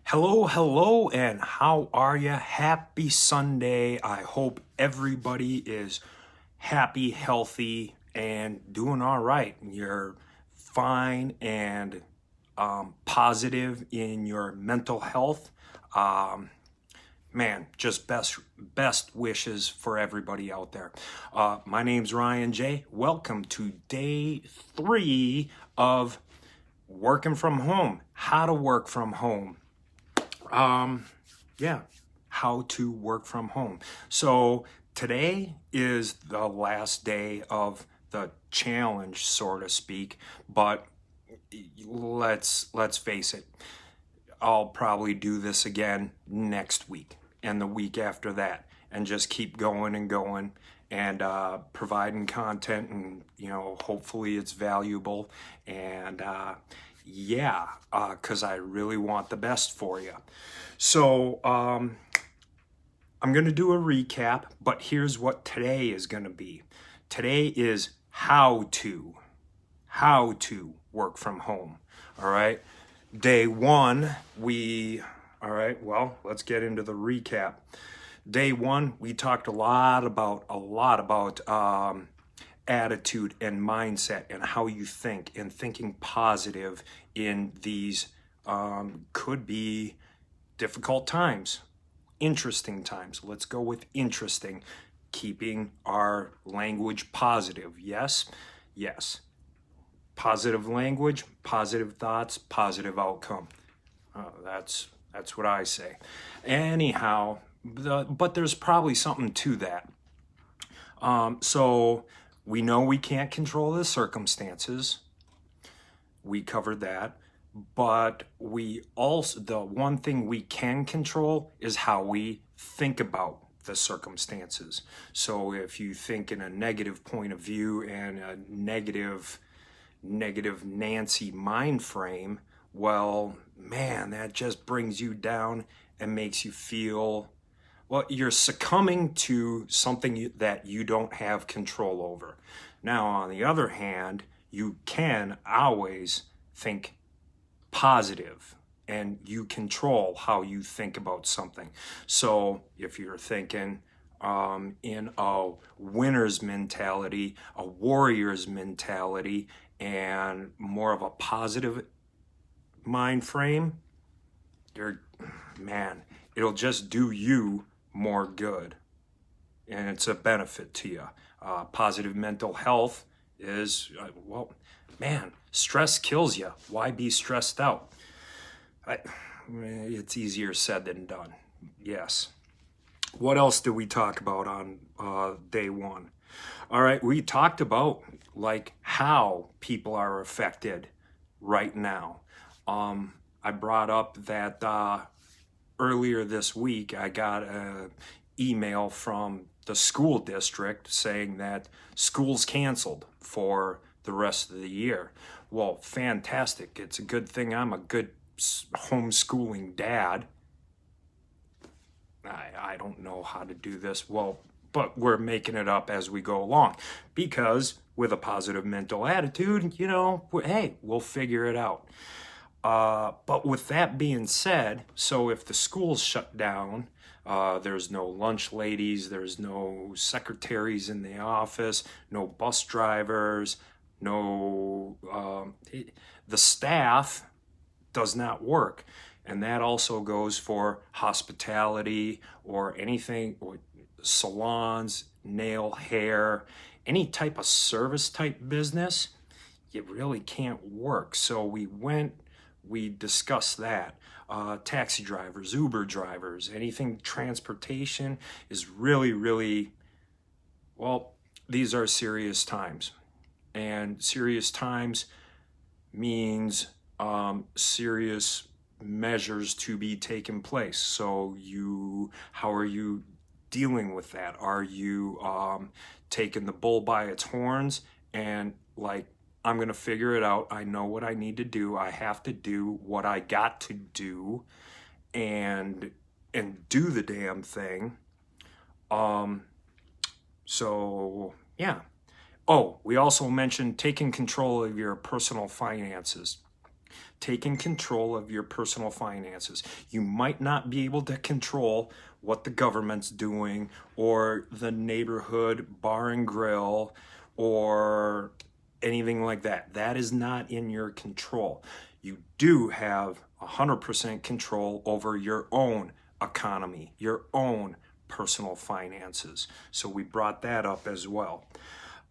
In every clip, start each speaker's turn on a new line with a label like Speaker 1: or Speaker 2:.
Speaker 1: Hello, hello, and how are you? Happy Sunday. I hope everybody is happy, healthy, and doing all right. You're fine and positive in your mental health. Um, Man, just best wishes for everybody out there. My name's Ryan J. Welcome to day 3 of working from home. How to work from home. Yeah, how to work from home. So today is the last day of the challenge, so to speak, but let's face it, I'll probably do this again next week and the week after that, and just keep going and going and providing content, and hopefully it's valuable, and yeah, because I really want the best for you. So I'm going to do a recap, but here's what today is going to be. Today is how to work from home. All right. Day 1, all right, well, let's get into the recap. Day 1, we talked a lot about attitude and mindset and how you think, and thinking positive in these could be difficult times, interesting times. Let's go with interesting. Keeping our language positive. Yes, yes. Positive language, positive thoughts, positive outcome. That's what I say. Anyhow, but there's probably something to that. So we know we can't control the circumstances. We covered that. But the one thing we can control is how we think about the circumstances. So if you think in a negative point of view and a negative Nancy mind frame, well, man, that just brings you down and makes you feel, well, you're succumbing to something that you don't have control over. Now, on the other hand, you can always think positive, and you control how you think about something. So if you're thinking in a winner's mentality, a warrior's mentality, and more of a positive mind frame, it'll just do you more good, and it's a benefit to you. Positive mental health is, well, man, stress kills you. Why be stressed out? It's easier said than done. Yes. What else did we talk about on day 1? All right, we talked about how people are affected right now. I brought up that earlier this week I got an email from the school district saying that school's canceled for the rest of the year. Well, fantastic. It's a good thing I'm a good homeschooling dad. I don't know how to do this well, but we're making it up as we go along, because with a positive mental attitude, hey, we'll figure it out. But with that being said, so if the school's shut down, there's no lunch ladies, there's no secretaries in the office, no bus drivers, the staff does not work. And that also goes for hospitality or anything, or salons, nail, hair, any type of service type business. It really can't work. So we discussed that. Taxi drivers, Uber drivers, anything transportation is really, really, well, these are serious times. And serious times means serious measures to be taken place. So how are you dealing with that? Are you taking the bull by its horns and I'm going to figure it out. I know what I need to do. I have to do what I got to do and do the damn thing. So yeah. Oh, we also mentioned taking control of your personal finances. taking control of your personal finances. You might not be able to control what the government's doing or the neighborhood bar and grill or anything like that. That is not in your control. You do have 100% control over your own economy, your own personal finances. So we brought that up as well.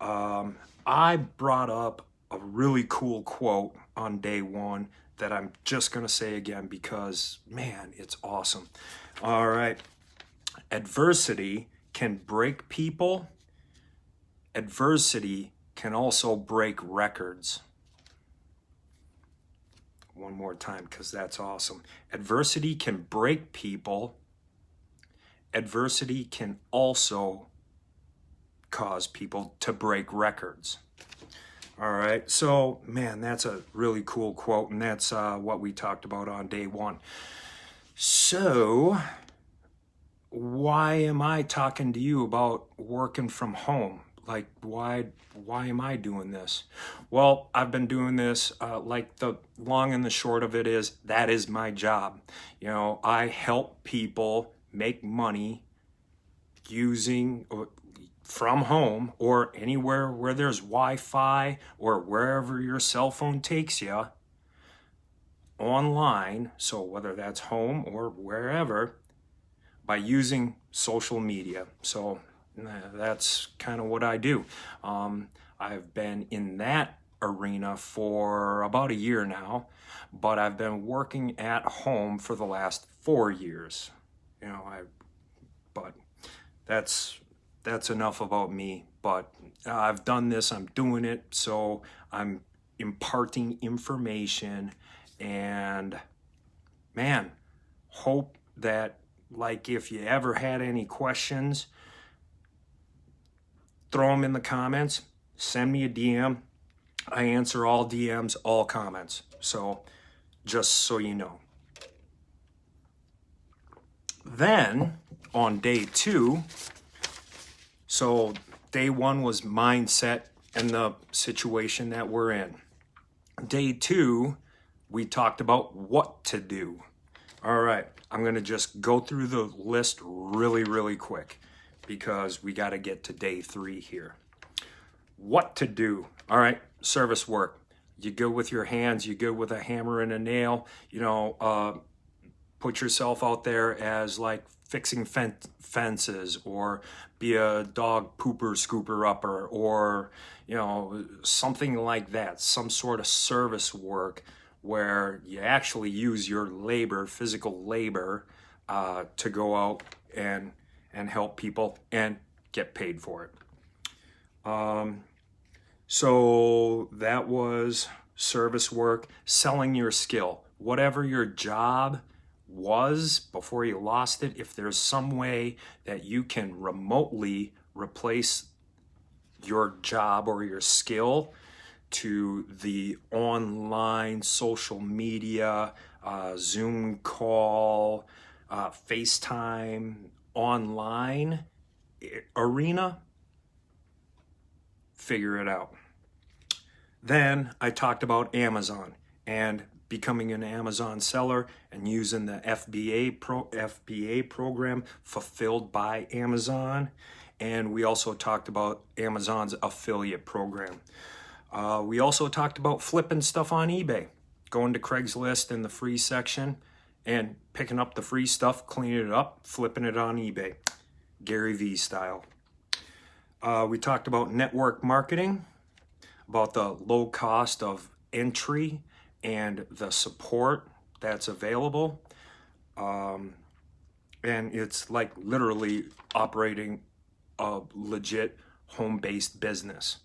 Speaker 1: I brought up a really cool quote on day one that I'm just going to say again because, man, it's awesome. All right. Adversity can break people. Adversity can also break records. One more time because that's awesome. Adversity can break people. Adversity can also cause people to break records. All right, so man, that's a really cool quote, and that's what we talked about on day one. So why am I talking to you about working from home? Like, why am I doing this? Well, I've been doing this, like the long and the short of it is, that is my job. You know, I help people make money using from home or anywhere where there's Wi-Fi or wherever your cell phone takes you online. So whether that's home or wherever, by using social media. So that's kind of what I do. I've been in that arena for about a year now, but I've been working at home for the last 4 years. You know, but that's enough about me. But I've done this, I'm doing it, so I'm imparting information, and man, hope that, like, if you ever had any questions, throw them in the comments, send me a DM. I answer all DMs, all comments. So just so you know. Then on day two, so day one was mindset and the situation that we're in. Day two, we talked about what to do. All right, I'm going to just go through the list really, really quick because we got to get to day three here. What to do. All right, service work. You go with your hands, you go with a hammer and a nail, you know, put yourself out there as like fixing fences, or be a dog pooper scooper upper, or, you know, something like that, some sort of service work where you actually use your labor, physical labor, to go out and help people and get paid for it. So that was service work. Selling your skill, whatever your job was before you lost it, if there's some way that you can remotely replace your job or your skill to the online social media, Zoom call, FaceTime, online arena, figure it out. Then I talked about Amazon and becoming an Amazon seller and using the FBA program, Fulfilled by Amazon. And we also talked about Amazon's affiliate program. We also talked about flipping stuff on eBay, going to Craigslist in the free section and picking up the free stuff, cleaning it up, flipping it on eBay, Gary Vee style. We talked about network marketing, about the low cost of entry and the support that's available. And it's like literally operating a legit home-based business.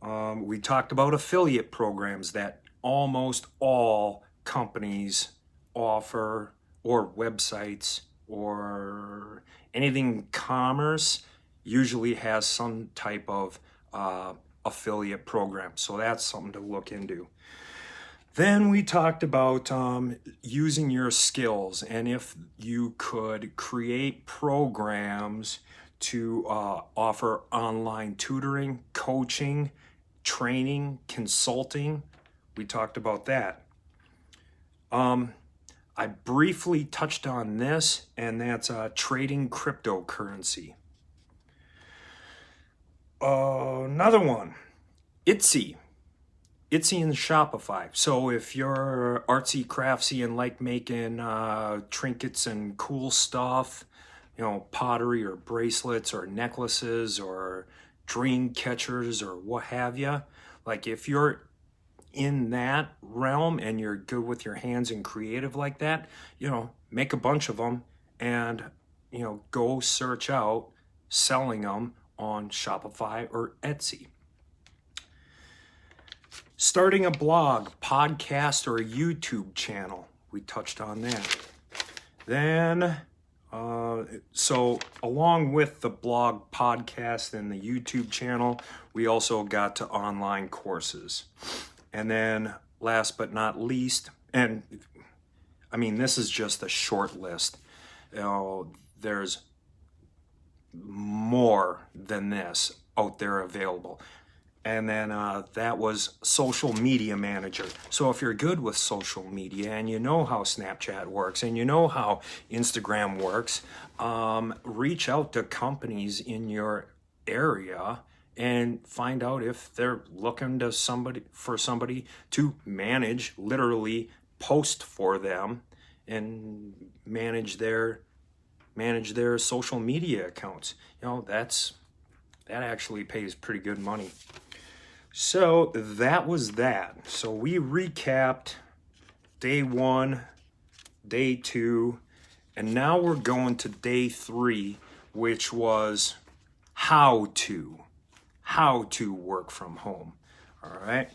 Speaker 1: We talked about affiliate programs that almost all companies offer, or websites, or anything commerce usually has some type of affiliate program. So that's something to look into. Then we talked about using your skills, and if you could create programs to offer online tutoring, coaching, training, consulting, We talked about that. I briefly touched on this, and that's trading cryptocurrency. Another one, Etsy. Etsy and Shopify. So if you're artsy, craftsy, and like making trinkets and cool stuff, pottery or bracelets or necklaces or dream catchers or what have you, like if you're in that realm and you're good with your hands and creative like that, make a bunch of them and, go search out selling them on Shopify or Etsy. Starting a blog, podcast, or a YouTube channel. We touched on that. Then, so along with the blog, podcast, and the YouTube channel, we also got to online courses. And then last but not least, and I mean, this is just a short list. There's more than this out there available. And then that was social media manager. So if you're good with social media and you know how Snapchat works and you know how Instagram works, reach out to companies in your area and find out if they're looking to for somebody to literally post for them and manage their social media accounts. That actually pays pretty good money. So that was that. So we recapped day 1, day 2, and now we're going to day 3, which was how to work from home. All right.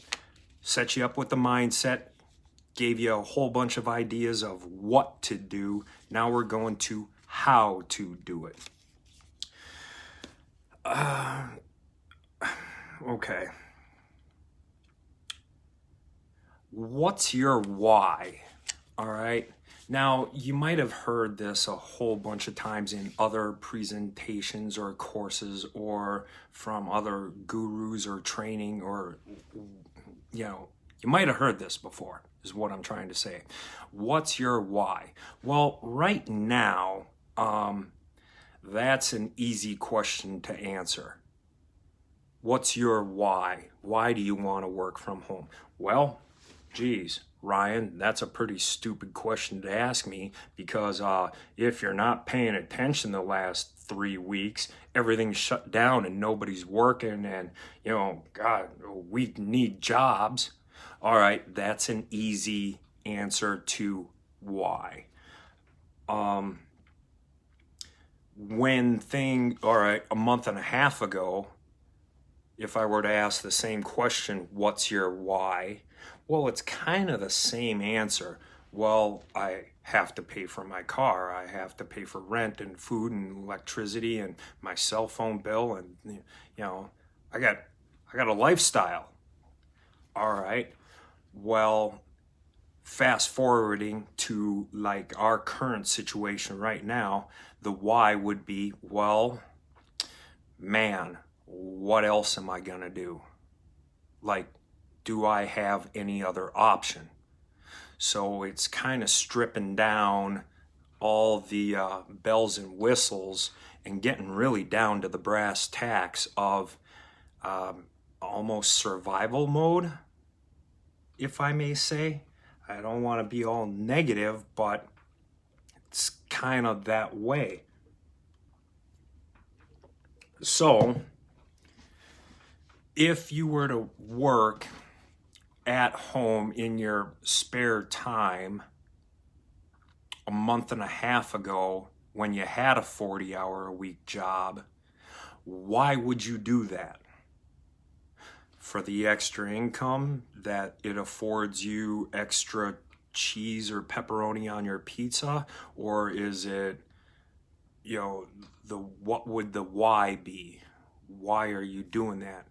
Speaker 1: Set you up with the mindset, gave you a whole bunch of ideas of what to do. Now we're going to how to do it. Okay. What's your why? All right. Now, you might have heard this a whole bunch of times in other presentations or courses or from other gurus or training, or, you might have heard this before, is what I'm trying to say. What's your why? Well, right now, that's an easy question to answer. What's your why? Why do you want to work from home? Well, geez, Ryan, that's a pretty stupid question to ask me, because if you're not paying attention the last 3 weeks, everything's shut down and nobody's working, and, God, we need jobs. All right, that's an easy answer to why. A month and a half ago, if I were to ask the same question, what's your why? Well, it's kind of the same answer. Well, I have to pay for my car. I have to pay for rent and food and electricity and my cell phone bill. And, I got a lifestyle. All right. Well, fast forwarding to like our current situation right now, the why would be, well, man, what else am I going to do? Like, do I have any other option? So it's kind of stripping down all the bells and whistles and getting really down to the brass tacks of almost survival mode, if I may say. I don't want to be all negative, but it's kind of that way. So if you were to work at home in your spare time a month and a half ago when you had a 40-hour-a-week job, why would you do that? For the extra income that it affords you, extra cheese or pepperoni on your pizza? Or is it, what would the why be? Why are you doing that?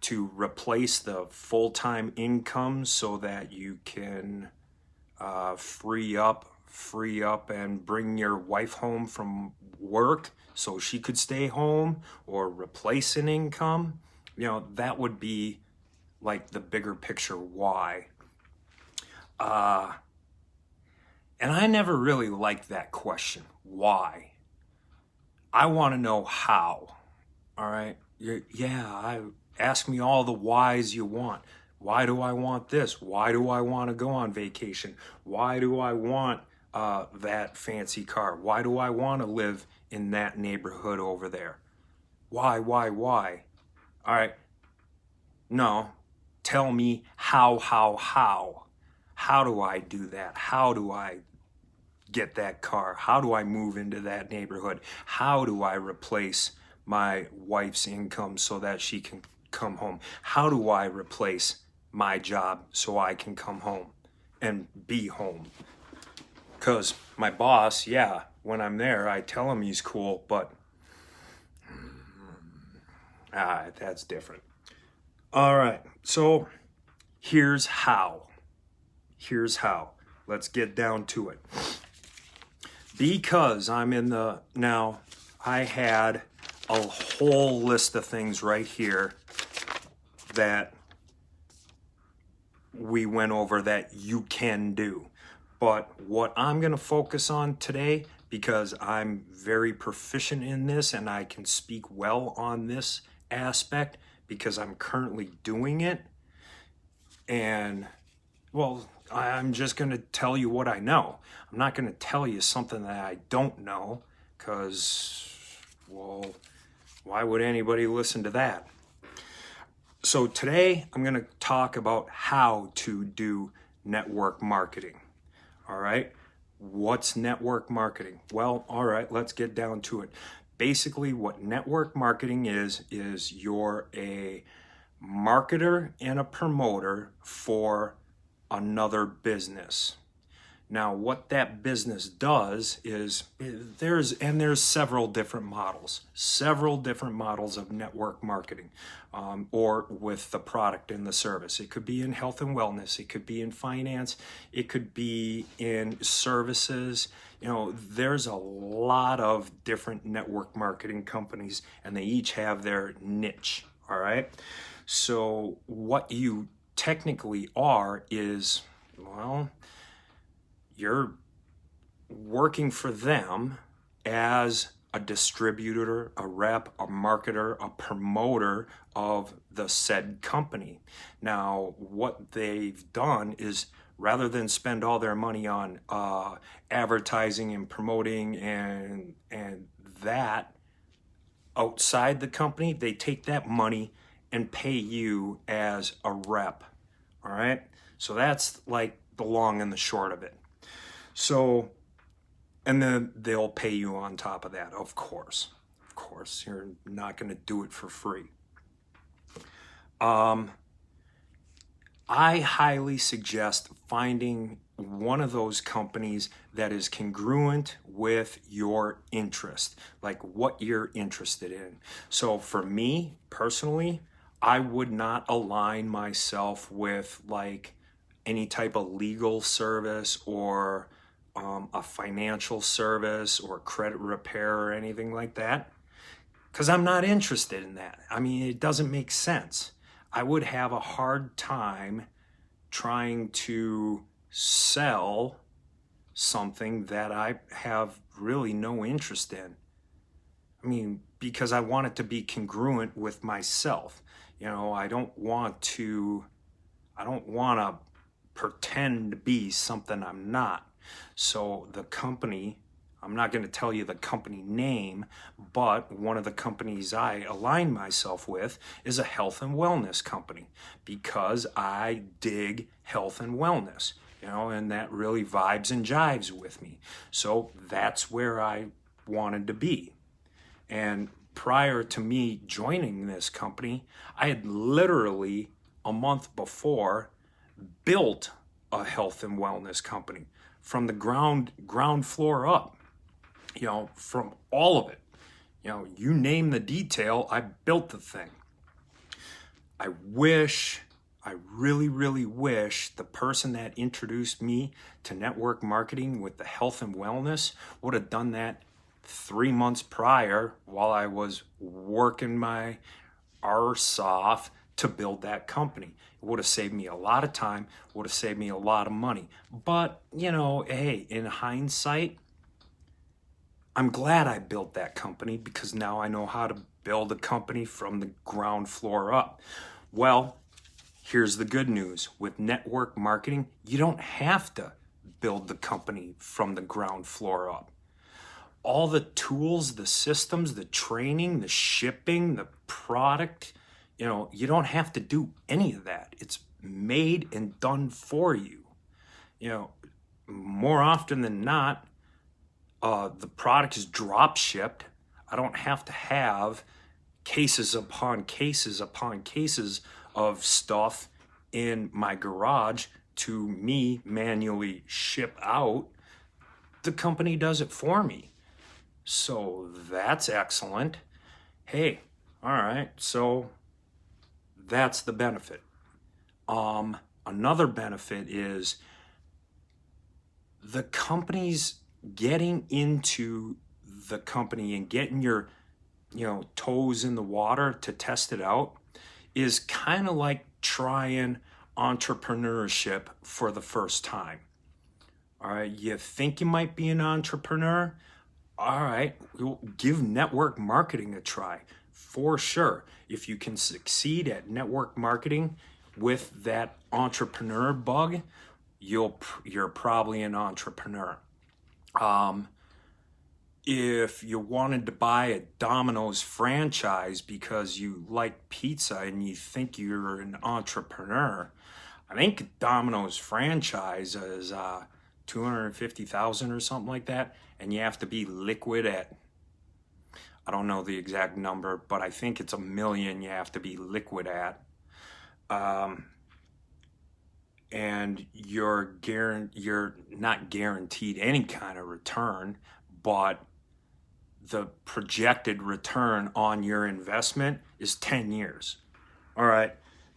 Speaker 1: To replace the full-time income so that you can free up and bring your wife home from work so she could stay home, or replace an income? That would be like the bigger picture why. And I never really liked that question. Why? I want to know how. All right. Ask me all the whys you want. Why do I want this? Why do I want to go on vacation? Why do I want that fancy car? Why do I want to live in that neighborhood over there? Why? All right. No. Tell me how. How do I do that? How do I get that car? How do I move into that neighborhood? How do I replace my wife's income so that she can come home? How do I replace my job so I can come home and be home? Because my boss, yeah, when I'm there, I tell him he's cool, but that's different. All right, so here's how. Let's get down to it. Because I'm in the, now I had a whole list of things right here that we went over that you can do. But what I'm going to focus on today, because I'm very proficient in this and I can speak well on this aspect because I'm currently doing it. And, well, I'm just going to tell you what I know. I'm not going to tell you something that I don't know because, well, why would anybody listen to that? So today I'm going to talk about how to do network marketing. All right. What's network marketing? Well, all right, let's get down to it. Basically, what network marketing is you're a marketer and a promoter for another business. Now, what that business does is there's several different models of network marketing, or with the product and the service. It could be in health and wellness. It could be in finance. It could be in services. You know, there's a lot of different network marketing companies, and they each have their niche. All right. So what you technically are is, well, you're working for them as a distributor, a rep, a marketer, a promoter of the said company. Now, what they've done is, rather than spend all their money on advertising and promoting and that outside the company, they take that money and pay you as a rep. All right. So that's like the long and the short of it. So, and then they'll pay you on top of that. Of course, you're not going to do it for free. I highly suggest finding one of those companies that is congruent with your interest, like what you're interested in. So for me personally, I would not align myself with like any type of legal service or a financial service or credit repair or anything like that, because I'm not interested in that. I mean, it doesn't make sense. I would have a hard time trying to sell something that I have really no interest in. I mean, because I want it to be congruent with myself. You know, I don't want to pretend to be something I'm not. So the company, I'm not going to tell you the company name, but one of the companies I align myself with is a health and wellness company, because I dig health and wellness, you know, and that really vibes and jives with me. So that's where I wanted to be. And prior to me joining this company, I had literally a month before built a health and wellness company from the ground floor up, you know, from all of it. You know, you name the detail, I built the thing. I really wish the person that introduced me to network marketing with the health and wellness would have done that 3 months prior while I was working my arse off to build that company. It would have saved me a lot of time, would have saved me a lot of money. But, you know, hey, in hindsight, I'm glad I built that company because now I know how to build a company from the ground floor up. Well, here's the good news. With network marketing, you don't have to build the company from the ground floor up. All the tools, the systems, the training, the shipping, the product, you know, you don't have to do any of that. It's made and done for you. You know, more often than not, the product is drop shipped. I don't have to have cases upon cases upon cases of stuff in my garage to me manually ship out. The company does it for me. So that's excellent. Hey, all right, so that's the benefit. Another benefit is the company's getting into the company and getting your, you know, toes in the water to test it out is kind of like trying entrepreneurship for the first time. All right, you think you might be an entrepreneur? All right, we'll give network marketing a try for sure. If you can succeed at network marketing with that entrepreneur bug, you're probably an entrepreneur. If you wanted to buy a Domino's franchise because you like pizza and you think you're an entrepreneur, I think Domino's franchise is $250,000 or something like that, and you have to be liquid at, I don't know the exact number, but I think it's $1 million you have to be liquid at. And you're not guaranteed any kind of return, but the projected return on your investment is 10 years. All right,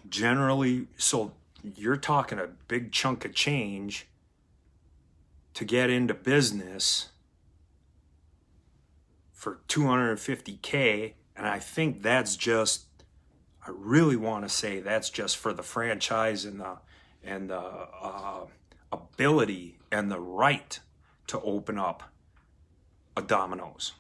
Speaker 1: generally, so you're talking a big chunk of change to get into business for $250K, and I think that's just, I really want to say that's just for the franchise and the ability and the right to open up a Domino's.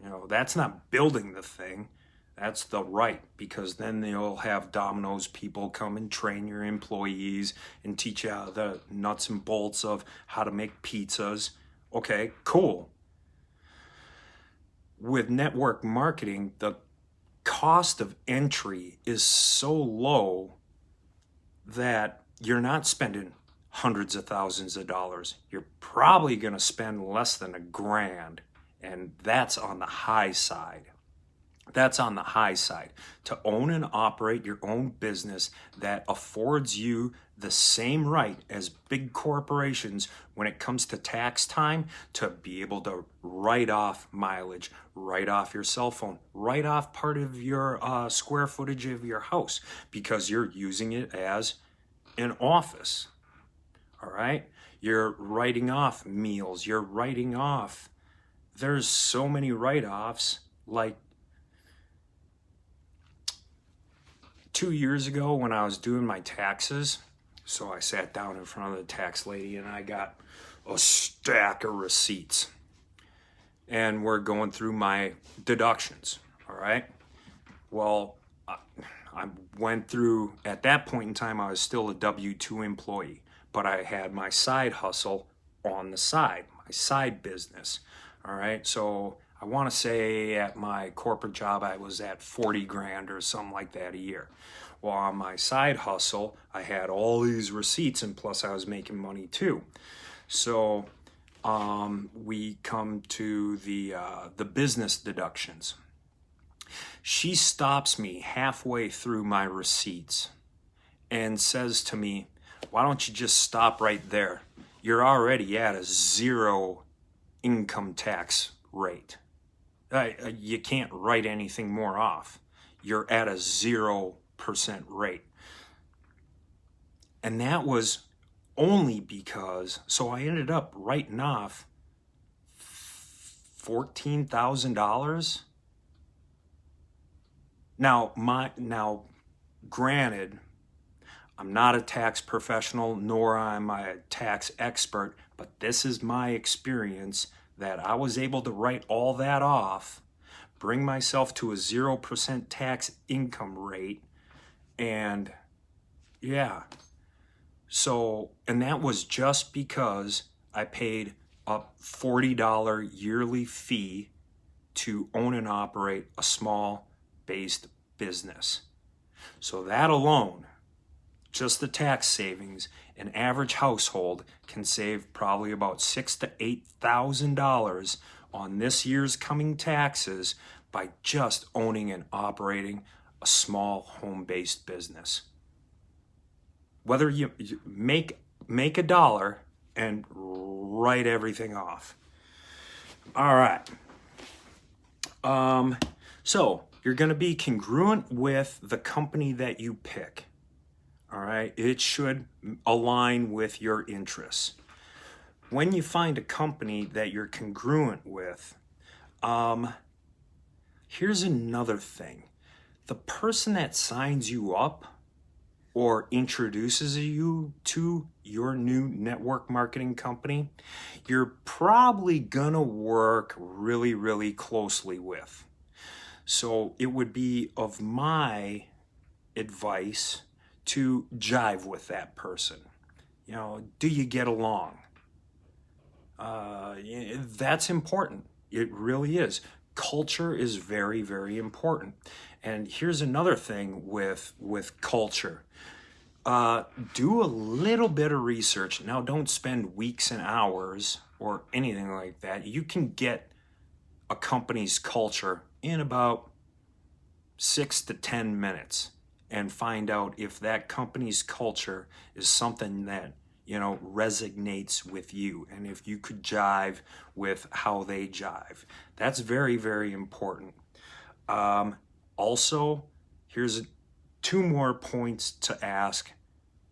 Speaker 1: You know, that's not building the thing, that's the right, because then they'll have Domino's people come and train your employees and teach you the nuts and bolts of how to make pizzas. Okay, cool. With network marketing, the cost of entry is so low that you're not spending hundreds of thousands of dollars. You're probably going to spend less than $1,000, and that's on the high side. That's on the high side. To own and operate your own business that affords you the same right as big corporations when it comes to tax time, to be able to write off mileage, write off your cell phone, write off part of your square footage of your house because you're using it as an office. All right? You're writing off meals, you're writing off. There's so many write-offs. Like 2 years ago when I was doing my taxes, so I sat down in front of the tax lady and I got a stack of receipts. And we're going through my deductions, all right? Well, I went through, at that point in time, I was still a W-2 employee, but I had my side hustle on the side, my side business, all right? So I want to say at my corporate job, I was at 40 grand or something like that a year. Well, on my side hustle, I had all these receipts, and plus I was making money too. So we come to the business deductions. She stops me halfway through my receipts and says to me, "Why don't you just stop right there? You're already at a 0 income tax rate. You can't write anything more off. You're at a 0% rate." And that was only because, so I ended up writing off $14,000. Now granted, I'm not a tax professional, nor am I a tax expert, but this is my experience that I was able to write all that off, bring myself to a 0% tax income rate, and yeah. So, and that was just because I paid a $40 yearly fee to own and operate a small based business. So that alone, just the tax savings, an average household can save probably about $6,000 to $8,000 on this year's coming taxes by just owning and operating a small home-based business. Whether you make a dollar and write everything off. All right. So you're going to be congruent with the company that you pick. All right. It should align with your interests. When you find a company that you're congruent with, here's another thing. The person that signs you up or introduces you to your new network marketing company, you're probably gonna work really, really closely with. So it would be of my advice to jive with that person. You know, do you get along? That's important. It really is. Culture is very, very important. And here's another thing with culture. Do a little bit of research. Now, don't spend weeks and hours or anything like that. You can get a company's culture in about 6 to 10 minutes and find out if that company's culture is something that, you know, resonates with you, and if you could jive with how they jive. That's very, very important. Also, here's 2 more points to ask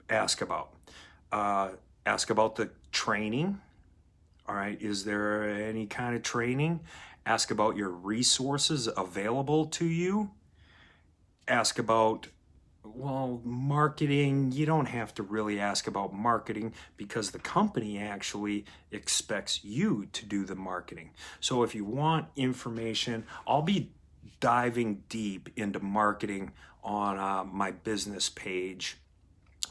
Speaker 1: about. Ask about the training. All right, is there any kind of training? Ask about your resources available to you. Ask about, well, marketing. You don't have to really ask about marketing because the company actually expects you to do the marketing. So if you want information, I'll be diving deep into marketing on my business page.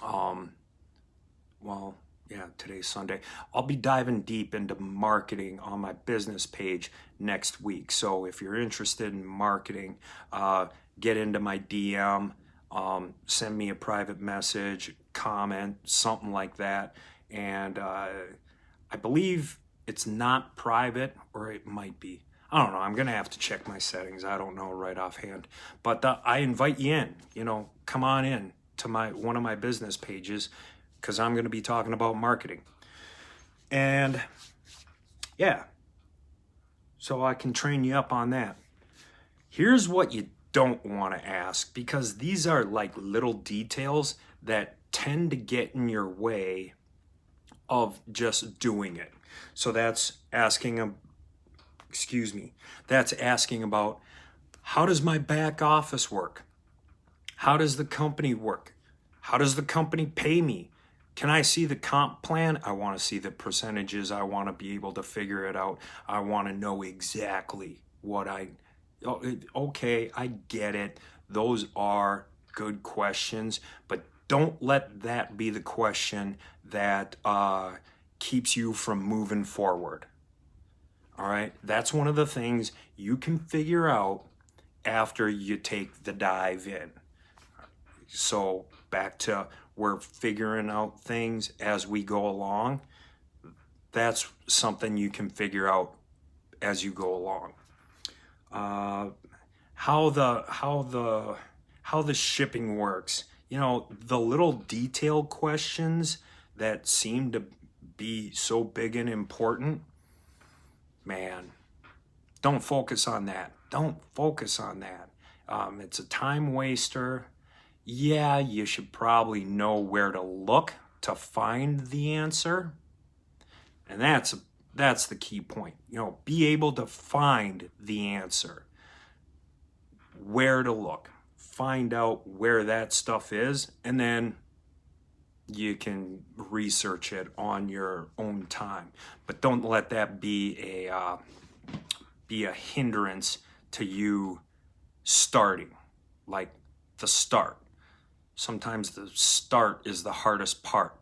Speaker 1: Well, yeah, today's Sunday. I'll be diving deep into marketing on my business page next week. So if you're interested in marketing, get into my DM, send me a private message, comment, something like that. And I believe it's not private, or it might be. I don't know. I'm going to have to check my settings. I don't know right offhand. But I invite you in. You know, come on in to one of my business pages, because I'm going to be talking about marketing. And yeah, so I can train you up on that. Here's what you don't want to ask, because these are like little details that tend to get in your way of just doing it. So that's asking that's asking about, how does my back office work? How does the company work? How does the company pay me? Can I see the comp plan? I want to see the percentages. I want to be able to figure it out. I want to know exactly what okay, I get it. Those are good questions, but don't let that be the question that keeps you from moving forward. All right, that's one of the things you can figure out after you take the dive in. So back to, we're figuring out things as we go along. That's something you can figure out as you go along. How the shipping works. You know, the little detailed questions that seem to be so big and important. Man, don't focus on that. Don't focus on that. It's a time waster. Yeah, you should probably know where to look to find the answer. And that's the key point. You know, be able to find the answer. Where to look. find out where that stuff is, and then you can research it on your own time. But don't let that be a hindrance to you starting, like the start. Sometimes the start is the hardest part.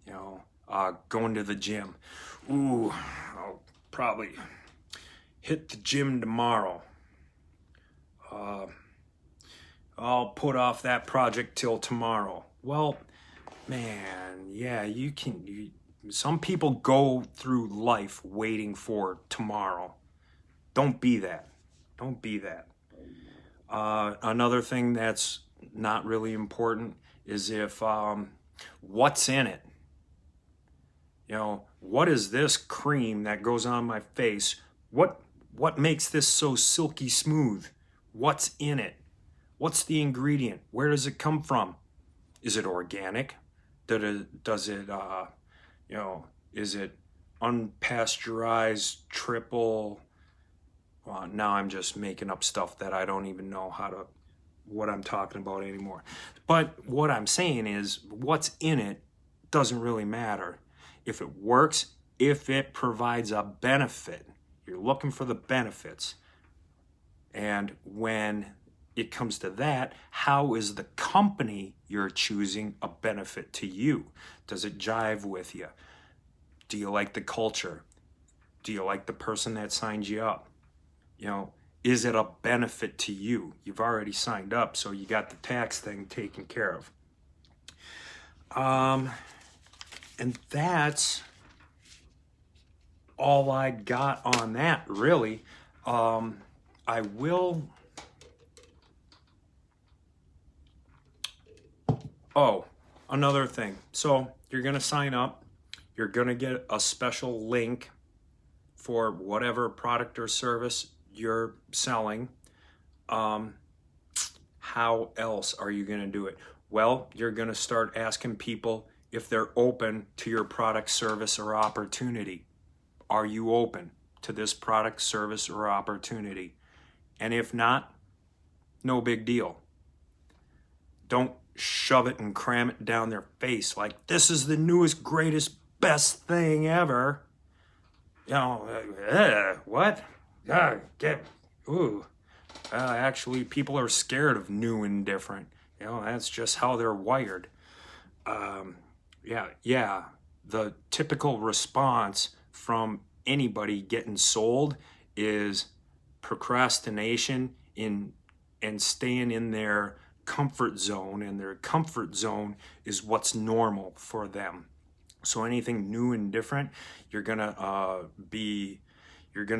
Speaker 1: You know, going to the gym. Ooh, I'll probably hit the gym tomorrow. I'll put off that project till tomorrow. Well, man, yeah, some people go through life waiting for tomorrow. Don't be that. Don't be that. Another thing that's not really important is if what's in it. You know, what is this cream that goes on my face? What makes this so silky smooth? What's in it? What's the ingredient? Where does it come from? Is it organic? Does it you know, is it unpasteurized triple? Now I'm just making up stuff that I don't even know what I'm talking about anymore. But what I'm saying is what's in it doesn't really matter. If it works, if it provides a benefit, you're looking for the benefits. And when it comes to that, how is the company you're choosing a benefit to you? Does it jive with you? Do you like the culture? Do you like the person that signed you up? You know, is it a benefit to you? You've already signed up, so you got the tax thing taken care of. And that's all I got on that, really. I will... Oh, another thing. So you're going to sign up. You're going to get a special link for whatever product or service you're selling. How else are you going to do it? Well, you're going to start asking people if they're open to your product, service, or opportunity. Are you open to this product, service, or opportunity? And if not, no big deal. Don't shove it and cram it down their face like this is the newest, greatest, best thing ever. You know, what? Actually, people are scared of new and different. You know, that's just how they're wired. The typical response from anybody getting sold is procrastination and staying in their comfort zone, and their comfort zone is what's normal for them. So anything new and different, you're gonna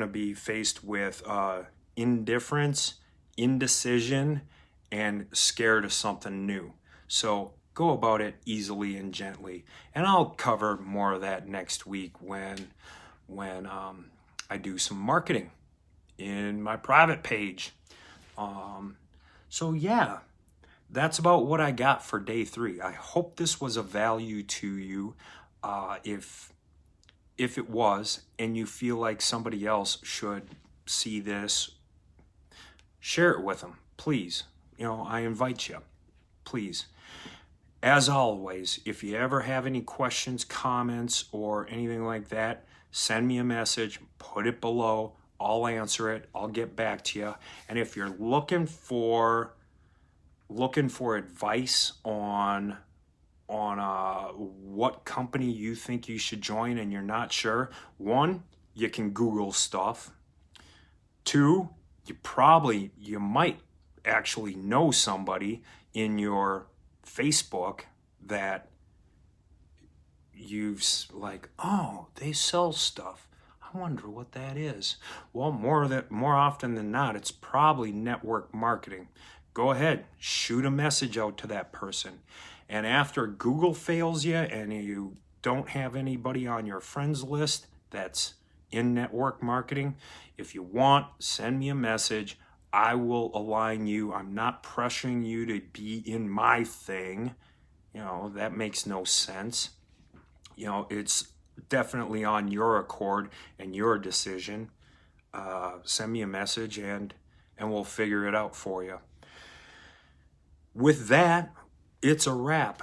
Speaker 1: be faced with indifference, indecision, and scared of something new. So go about it easily and gently, and I'll cover more of that next week when I do some marketing in my private page. So yeah, that's about what I got for day 3. I hope this was of value to you. If it was, and you feel like somebody else should see this, share it with them, please. You know, I invite you, please. As always, if you ever have any questions, comments, or anything like that, send me a message, put it below. I'll answer it. I'll get back to you. And if you're looking for advice on what company you think you should join and you're not sure, 1, you can Google stuff. 2, you might actually know somebody in your Facebook that you've like, oh, they sell stuff. I wonder what that is. Well, more often than not, it's probably network marketing. Go ahead, shoot a message out to that person. And after Google fails you and you don't have anybody on your friends list that's in network marketing, if you want, send me a message. I will align you. I'm not pressuring you to be in my thing. You know, that makes no sense. You know, it's definitely on your accord and your decision. Send me a message and we'll figure it out for you. With that, it's a wrap.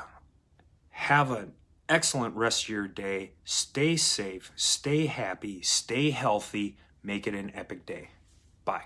Speaker 1: Have an excellent rest of your day. Stay safe, stay happy, stay healthy. Make it an epic day. Bye.